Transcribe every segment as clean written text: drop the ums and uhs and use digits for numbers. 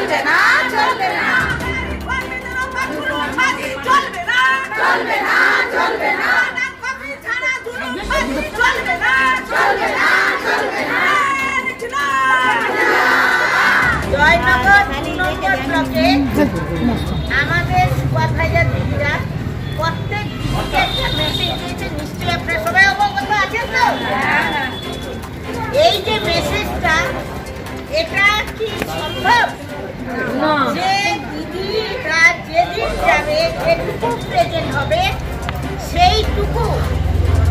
চলবে না চলবে না চলবে না চলবে না চলবে না চলবে না চলবে না চলবে না। জয়নগর 2 নম্বর ব্লকে আমাদের সুপারভাইজার দিদিরা প্রত্যেক দিদিকে একটা মেসেজ দিয়েছে, নিশ্চয়ই আপনারা সবাই অবগত আছেন তো? এই যে মেসেজটা, এটা কি সম্ভব যে দিদিরা যেদিন যাবে যেটুকু প্রেজেন্ট হবে সেইটুকু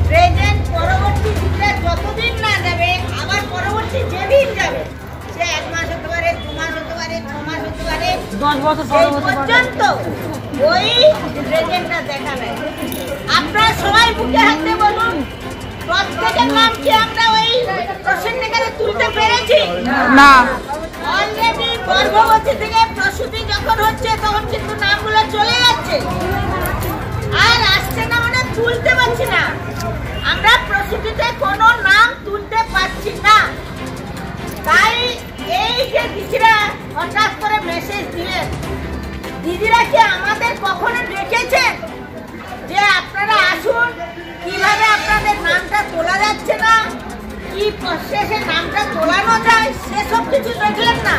প্রেজেন্ট পরবর্তী দিদিরা যতদিন না যাবে আবার পরবর্তী যেদিন যাবে সে 1 মাস হতে পারে, 2 মাস হতে পারে, 6 মাস হতে পারে, 10 বছর পর্যন্ত ওই প্রেজেন্টটা দেখাবে। আপনারা সবাই বুকে হাতে বলুন প্রত্যেকের নাম কি আমরা ওই প্রসেনটাকে তুলতে পেরেছি? না। অলরেডি গর্ভবতী থেকে প্রসূতি যখন হচ্ছে তখন কিন্তু নামগুলো চলে যাচ্ছে, আর আসছে না মানে তুলতে পারছি না। আমরা প্রসূতিতে কোনো নাম তুলতে পারছি না। তাই এই যে দিদিরা হঠাৎ করে মেসেজ দিলেন, দিদিরা কি আমাদের কখনো ডেকেছেন যে আপনারা আসুন, কিভাবে আপনাদের নামটা তোলা যাচ্ছে না, কি প্রসেসে নামটা তোলানো যায় সেসব কিছু দেখলেন না?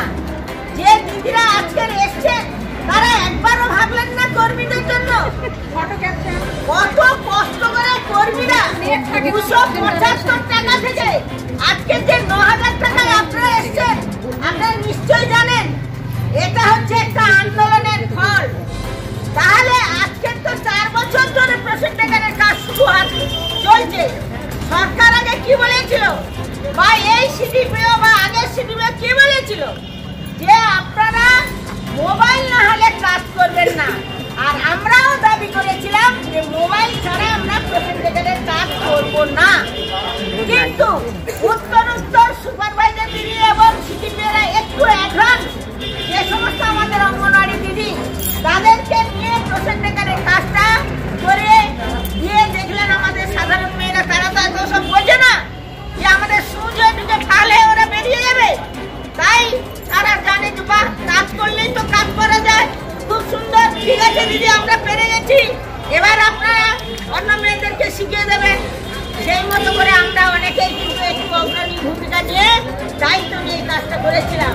যে দিদিরা আজকের এসছেন তারা একবারও ভাবলেন না কর্মীদের জন্য? কত কষ্ট করে কর্মীরা 275 টাকা থেকে আজকে যে 9000 টাকায় আপনারা এসছেন, আপনারা নিশ্চয়ই জানেন এটা হচ্ছে একটা আন্দোলনের ফল। তাহলে আজকে তো 4 বছর ধরে প্রসেনটাকের কাজ শুরু চলছে। সরকার আগে কি বলেছিল, বা এই সিডিপিও বা আগের সিডিপিও কি বলেছিল যে আপনারা মোবাইল না হলে কাজ করবেন না, আর আমরাও দাবি করেছিলাম যে মোবাইল ছাড়া আমরা প্রসেনটাকের কাজ করব না। কিন্তু উত্তর সুপারভাইজার দিদি এবং সিডিপিওরা একটু অ্যাডভান্স, যে সমস্ত আমাদের অঙ্গনওয়াড়ি দিদি তাদেরকে নিয়ে প্রসেনটাকের কাজটা করে দিয়ে দেখলেন আমাদের সাধারণ মেয়েরা, তারা তো এত সব বোঝে না যে আমাদের সূর্য ঢুকে ফালে ওরা বেরিয়ে যাবে। তাই তারা জানে যে বাহ, কাজ করলেই তো কাজ করা যায়, খুব সুন্দর, ঠিক আছে দিদি আমরা পেরে গেছি, এবার আপনারা অন্য মেয়েদেরকে শিখিয়ে দেবেন। সেই মতো করে আমরা অনেকেই কিন্তু একটু অগ্রণী ভূমিকা নিয়ে দায়িত্ব নিয়ে কাজটা করেছিলাম।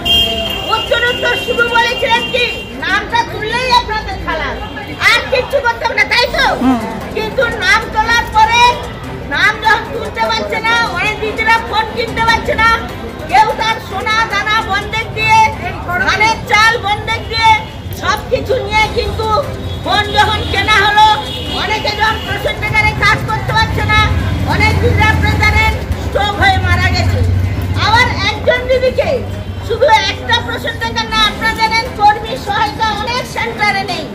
উত্তর শুধু বলেছিলেন কি নামটা তুললেই আপনাদের খালাস, আর কিচ্ছু করতে হবে না, তাই তো? কিন্তু নাম তোলার পরে নাম যখন তুলতে পারছে না, অনেক দিদিরা ফোন কিনতে পারছে না, কেউ তার সোনা দানা বন্ধক দিয়ে, ধানের চাল বন্ধক দিয়ে সবকিছু নিয়ে কিন্তু ফোন যখন কেনা হলো, অনেকে যখন প্রসেনটাকে কাজ করতে পারছে না, অনেক দিদিরা আপনারা জানেন স্ট্রোক হয়ে মারা গেছে। আবার একজন দিদিকে শুধু একটা প্রসেনটাকে না, আপনারা জানেন কর্মী সহায়তা অনেক সেন্টারে নেই।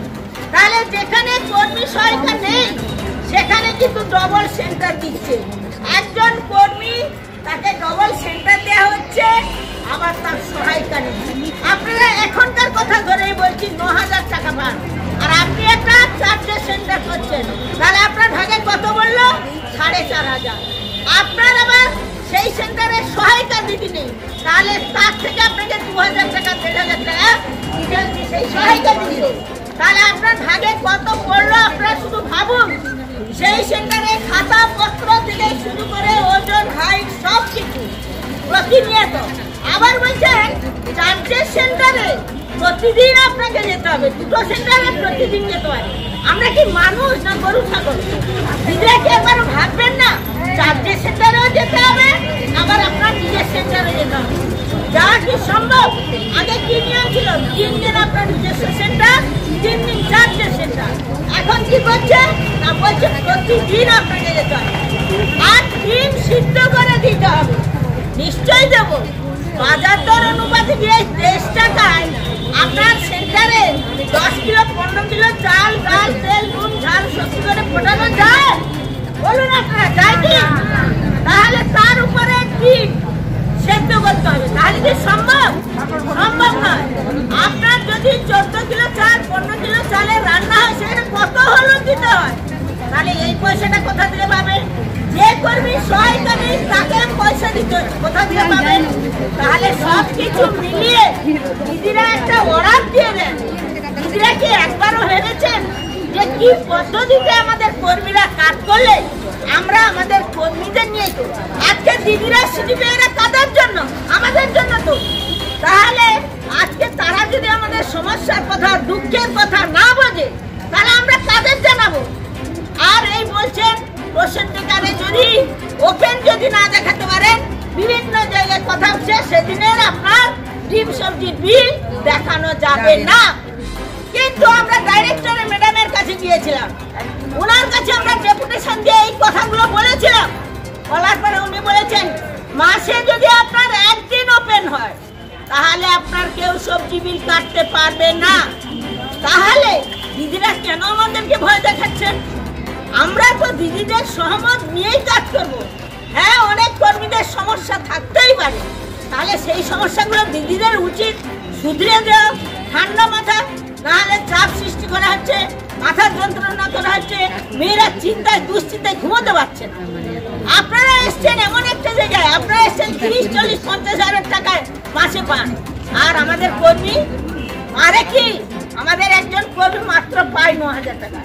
তাহলে যেখানে কর্মী সহায়তা নেই সেখানে কিন্তু ডবল সেন্টার দিচ্ছে। একজন কর্মী তাকে ডবল সেন্টার দেওয়া হচ্ছে, আবার তার সহায়তা নেই। আপনারা এখনকার কথা ধরেই বলছি 9000 টাকা পান, আর আপনি একটা 4টে সেন্টার করছেন, তাহলে আপনার ভাগে কত বললো? 4500। আপনার আবার সেই সেন্টারে সহায়তা দিদি নেই, তাহলে তার থেকে আপনাকে 2000 টাকা 1500 টাকা সেই সহায়তা দিদি নেই, তাহলে আপনার ভাগে কত পড়লো আপনারা শুধু ভাবুন। সেই সেন্টারে খাতা পত্র থেকে শুরু করে ওজন হাইট সব কিছু প্রতিনিয়ত। আবার বলছেন 4টে সেন্টারে প্রতিদিন আপনাকে যেতে হবে, 2টো সেন্টারে প্রতিদিন যেতে হয়। আমরা কি মানুষ না গরু ছাগল? দিদিরা কি একবারও ভাববেন না 4টে সেন্টারেও যেতে হবে, আবার আপনার নিজের সেন্টারে যেতে হবে? যাওয়া কি সম্ভব? আগে কি নিয়ম ছিল? 3 দিন আপনার নিজস্ব সেন্টার, 3 দিন 4টে সেন্টার। এখন কি করছে না, বলছে প্রতিদিন আপনাকে যেতে হবে, আর ডিম সিদ্ধ করে দিতে হবে। নিশ্চয়ই দেব, বাজার দর অনুপাতে গিয়ে 23 টাকায় আপনার সেন্টারে 10 কিলো 15 কিলো চাল, ডাল, তেল, নুন, ঝাল সবজি করে ফোটানো যায়? বলুন আপনারা, যায় কি? তাহলে তার উপরে ডিম সেদ্ধ করতে হবে, তাহলে কি সম্ভব? সম্ভব নয়। আপনার যদি 14 কিলো চাল 15 কিলো চালে রান্না হয়, সেখানে কত হলুদ দিতে হয়? তাহলে এই পয়সাটা কোথা থেকে পাবে? যে কর্মী সহায়কামী তাকে পয়সা দিতে কোথা থেকে পাবে? তাহলে সবকিছু মিলিয়ে দিদিরা একটা অর্ডার দিয়ে দেন। দিদিরা কি একবারও ভেবেছেন যে কি পদ্ধতিতে আমাদের কর্মীরা কাজ করলে আমরা আমাদের কর্মীদের নিয়ে আজকে দিদিরা সিডিপিআইরা কাদের জন্য? আমাদের জন্য তো। তাহলে আজকে তারা যদি আমাদের সমস্যার কথা দুঃখের কথা না বোঝে তাহলে আমরা কাদের জানাবো? আর এই বলছেন প্রসেনজিকারে যদি ওপেন যদি না দেখাতে পারেন, বিভিন্ন জায়গায় কথা হচ্ছে সেদিনের আপনার ডিম সবজি বিল দেখানো যাবে না। কিন্তু আমরা ডাইরেক্টর ম্যাডামের কাছে গিয়েছিলাম, ওনার কাছে আমরা ডেপুটেশন দিয়ে এই কথাগুলো বলেছিলাম। বলার পরে উনি বলেছেন মাসে যদি আপনার একদিন ওপেন হয় তাহলে আপনার কেউ সবজি বিল কাটতে পারবে না। তাহলে দিদিরা কেন আমাদেরকে ভয় দেখাচ্ছেন? আমরা তো দিদিদের সহমত নিয়েই কাজ করব। হ্যাঁ, অনেক কর্মীদের সমস্যা থাকতেই পারে, তাহলে সেই সমস্যাগুলো দিদিদের উচিত শুধরে দেওয়া। ঠান্ডা মাথা নাহলে চাপ সৃষ্টি করা হচ্ছে, মাথার যন্ত্রণা করা হচ্ছে, মেয়েরা চিন্তায় দুশ্চিন্তায় ঘুমোতে পারছেন। আপনারা এসছেন এমন একটা জায়গায়, আপনারা এসছেন 30, 40, 50 হাজার টাকায় মাসে পান, আর আমাদের কর্মী আরে কি আমাদের একজন কর্মী মাত্র পায় 9,000 টাকা।